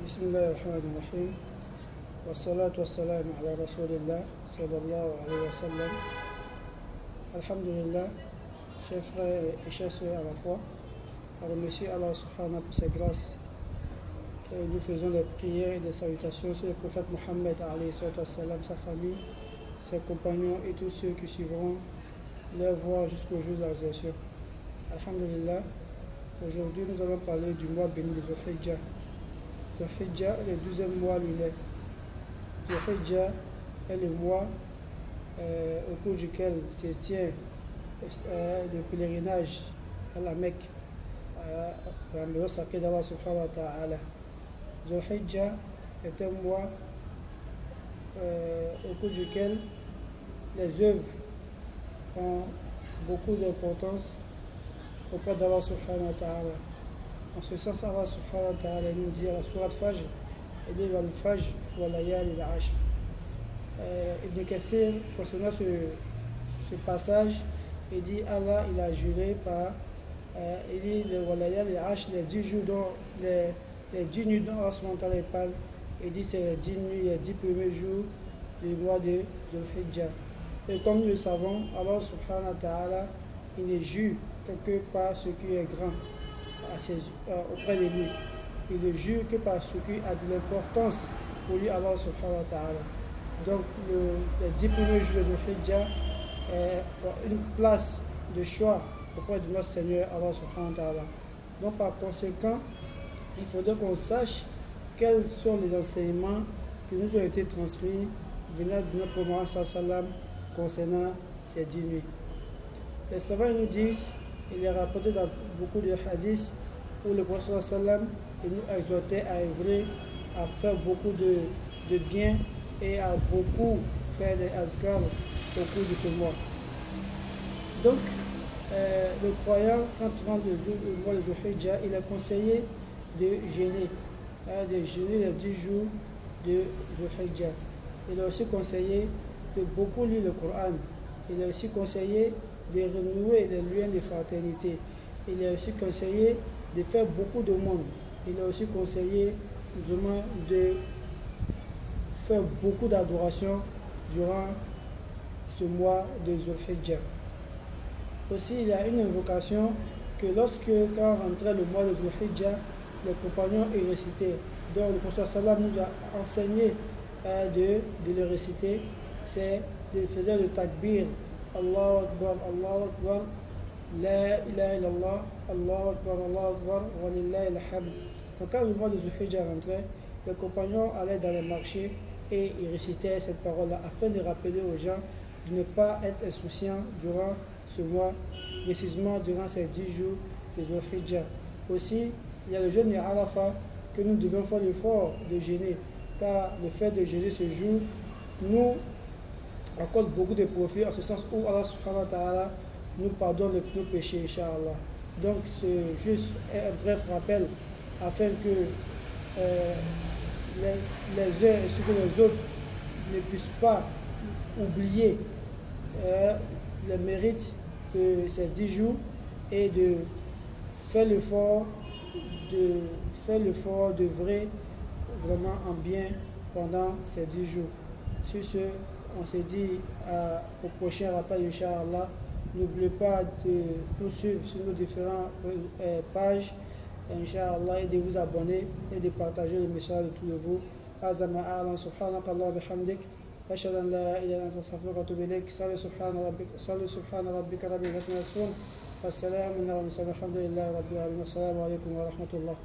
Bismillahirrahmanirrahim. Wa salatu wa salam ala Rasulillah sallallahu alayhi wa sallam. Alhamdulillah, chers frères et chers sœurs à la foi, on remercie Allah subhanahu pour ses grâces. Et nous faisons des prières et des salutations sur le prophète Mohammed alayhi wa sallam, sa famille, ses compagnons et tous ceux qui suivront leur voie jusqu'au jour de la résurrection. Alhamdulillah, aujourd'hui nous allons parler du mois béni de Dhul-Hijjah. Dhul-Hijjah est le 12e mois lunaire. Dhul-Hijjah est le mois au cours duquel se tient le pèlerinage à la Mecque, à la maison sacrée d'Allah subhanahu wa ta'ala. Dhul-Hijjah est un mois au cours duquel les œuvres ont beaucoup d'importance auprès d'Allah subhanahu wa ta'ala. En ce sens, Allah subhanahu wa ta'ala nous dit à la sourate Fajr, il dit wal Fajr wa layali al-ashr. Ibn Kathir, concernant ce passage, il dit Allah il a juré par il dit le wa layali al-ashr, les 10 jours dont les 10 nuits dont Allah subhanahu wa ta'ala parle, il dit c'est les 10 nuits, les 10 premiers jours du mois de Dhul-Hijjah. Et comme nous le savons, Allah subhanahu wa ta'ala il ne jure que par ce qui est grand auprès de lui. Il ne jure que par ce qui a de l'importance pour lui, Allah subhanahu wa ta'ala. Donc les 10 premiers jours de Dhul-Hijjah ont une place de choix auprès de notre Seigneur Allah subhanahu wa ta'ala. Donc par conséquent, il faudrait qu'on sache quels sont les enseignements qui nous ont été transmis venant de notre Prophète sallallahu alayhi wa sallam concernant ces 10 nuits. Les savants nous disent, il est rapporté dans beaucoup de hadiths où le Prophète sallallahu alayhi wa sallam nous exhortait à œuvrer, à faire beaucoup de bien et à beaucoup faire des azkar au cours de ce mois. Donc, le croyant, quand il rentre le mois de Dhul-Hijjah, il est conseillé de jeûner, les 10 jours de Dhul-Hijjah. Il est aussi conseillé de beaucoup lire le Coran. Il est aussi conseillé de renouer les liens de fraternité. Il est aussi conseillé de faire beaucoup de monde. Il est aussi conseillé vraiment de faire beaucoup d'adoration durant ce mois de Dhul-Hijjah. Aussi, il y a une invocation que quand rentrait le mois de Dhul-Hijjah, les compagnons y récitaient. Donc le prophète sallallahu nous a enseigné de le réciter. C'est de faire le takbir. Allahu Akbar, La ilaha illallah, Allahu Akbar, wa lillahi alhamd. Donc quand le mois de Dhul-Hijjah rentrait, les compagnons allaient dans les marchés et ils récitaient cette parole-là afin de rappeler aux gens de ne pas être insouciants durant ce mois, précisément durant ces 10 jours de Dhul-Hijjah. Aussi, il y a le jeûne de Arafah que nous devons faire l'effort de jeûner, car le fait de jeûner ce jour nous accorde beaucoup de profits, en ce sens où Allah subhanahu wa ta'ala nous pardonne nos péchés, Inch'Allah. Donc c'est juste un bref rappel afin que les uns ainsi que les autres ne puissent pas oublier le mérite de ces 10 jours et de faire l'effort d'œuvrer vraiment en bien pendant ces 10 jours. Sur ce, on se dit au prochain rappel, Inch'Allah. N'oubliez pas de nous suivre sur nos différentes pages, Inch'Allah, et de vous abonner et de partager le message de tous vous. Azama a'lam subhanakallah bihamdik. أشهد أن لا إله إلا أنت أستغفرك وأتوب إليك. صل سبحان ربك رب العزة عما يصفون والسلام على المرسلين والحمد لله رب العالمين. السلام عليكم ورحمة الله.